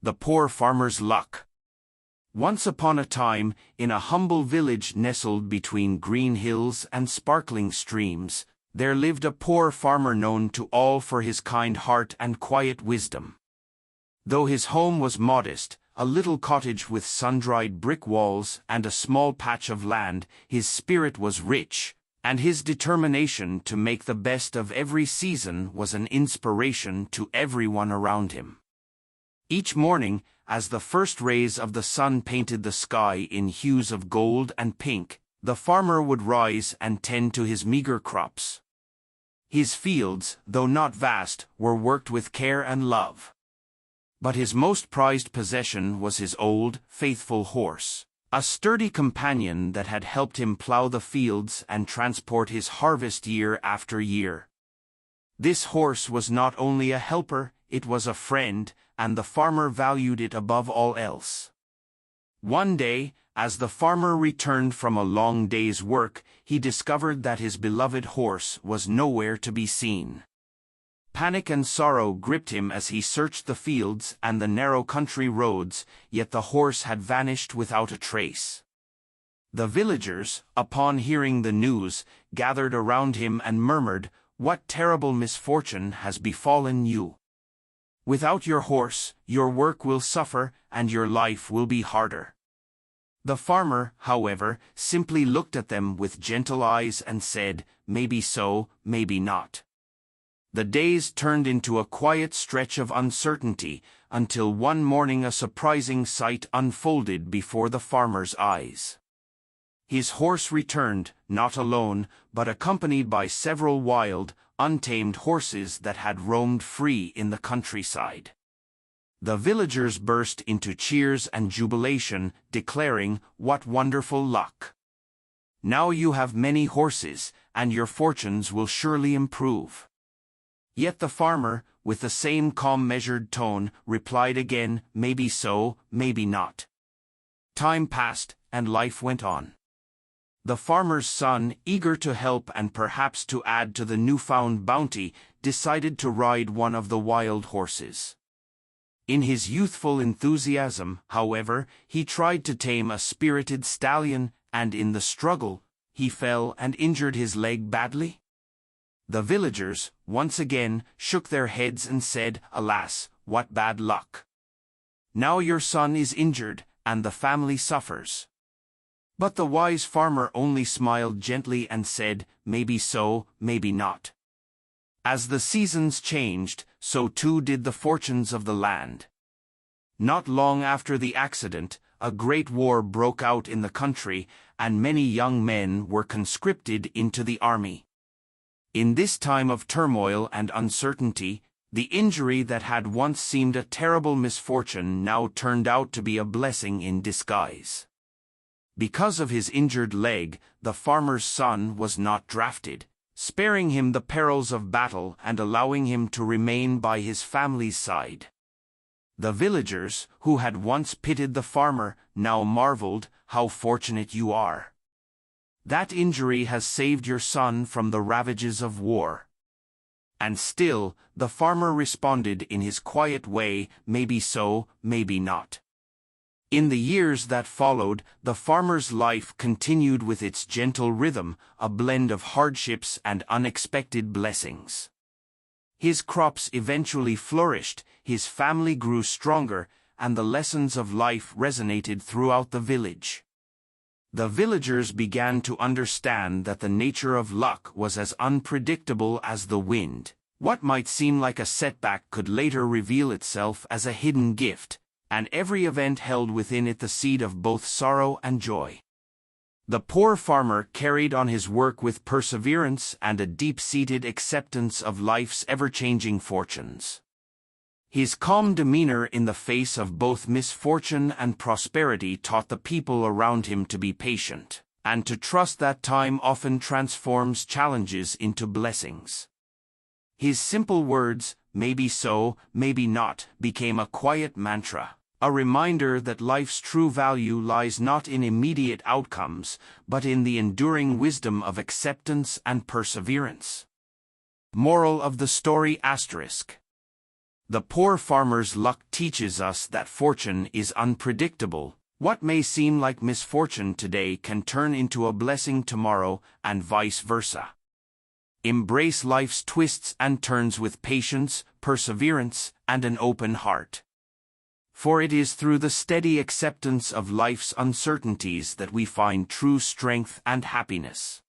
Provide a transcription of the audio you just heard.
The Poor Farmer's Luck. Once upon a time, in a humble village nestled between green hills and sparkling streams, there lived a poor farmer known to all for his kind heart and quiet wisdom. Though his home was modest, a little cottage with sun-dried brick walls and a small patch of land, his spirit was rich, and his determination to make the best of every season was an inspiration to everyone around him. Each morning, as the first rays of the sun painted the sky in hues of gold and pink, the farmer would rise and tend to his meager crops. His fields, though not vast, were worked with care and love. But his most prized possession was his old, faithful horse, a sturdy companion that had helped him plow the fields and transport his harvest year after year. This horse was not only a helper, it was a friend, and the farmer valued it above all else. One day, as the farmer returned from a long day's work, he discovered that his beloved horse was nowhere to be seen. Panic and sorrow gripped him as he searched the fields and the narrow country roads, yet the horse had vanished without a trace. The villagers, upon hearing the news, gathered around him and murmured, "What terrible misfortune has befallen you? Without your horse, your work will suffer, and your life will be harder." The farmer, however, simply looked at them with gentle eyes and said, "Maybe so, maybe not." The days turned into a quiet stretch of uncertainty, until one morning a surprising sight unfolded before the farmer's eyes. His horse returned, not alone, but accompanied by several wild, untamed horses that had roamed free in the countryside. The villagers burst into cheers and jubilation, declaring, "What wonderful luck! Now you have many horses, and your fortunes will surely improve." Yet the farmer, with the same calm measured tone, replied again, "Maybe so, maybe not." Time passed, and life went on. The farmer's son, eager to help and perhaps to add to the newfound bounty, decided to ride one of the wild horses. In his youthful enthusiasm, however, he tried to tame a spirited stallion, and in the struggle, he fell and injured his leg badly. The villagers, once again, shook their heads and said, "Alas, what bad luck! Now your son is injured, and the family suffers." But the wise farmer only smiled gently and said, "Maybe so, maybe not." As the seasons changed, so too did the fortunes of the land. Not long after the accident, a great war broke out in the country, and many young men were conscripted into the army. In this time of turmoil and uncertainty, the injury that had once seemed a terrible misfortune now turned out to be a blessing in disguise. Because of his injured leg, the farmer's son was not drafted, sparing him the perils of battle and allowing him to remain by his family's side. The villagers, who had once pitied the farmer, now marveled, "How fortunate you are! That injury has saved your son from the ravages of war." And still, the farmer responded in his quiet way, "Maybe so, maybe not." In the years that followed, the farmer's life continued with its gentle rhythm, a blend of hardships and unexpected blessings. His crops eventually flourished, his family grew stronger, and the lessons of life resonated throughout the village. The villagers began to understand that the nature of luck was as unpredictable as the wind. What might seem like a setback could later reveal itself as a hidden gift, and every event held within it the seed of both sorrow and joy. The poor farmer carried on his work with perseverance and a deep-seated acceptance of life's ever-changing fortunes. His calm demeanor in the face of both misfortune and prosperity taught the people around him to be patient, and to trust that time often transforms challenges into blessings. His simple words, "Maybe so, maybe not," became a quiet mantra, a reminder that life's true value lies not in immediate outcomes, but in the enduring wisdom of acceptance and perseverance. Moral of the story **. The poor farmer's luck teaches us that fortune is unpredictable. What may seem like misfortune today can turn into a blessing tomorrow, and vice versa. Embrace life's twists and turns with patience, perseverance, and an open heart. For it is through the steady acceptance of life's uncertainties that we find true strength and happiness.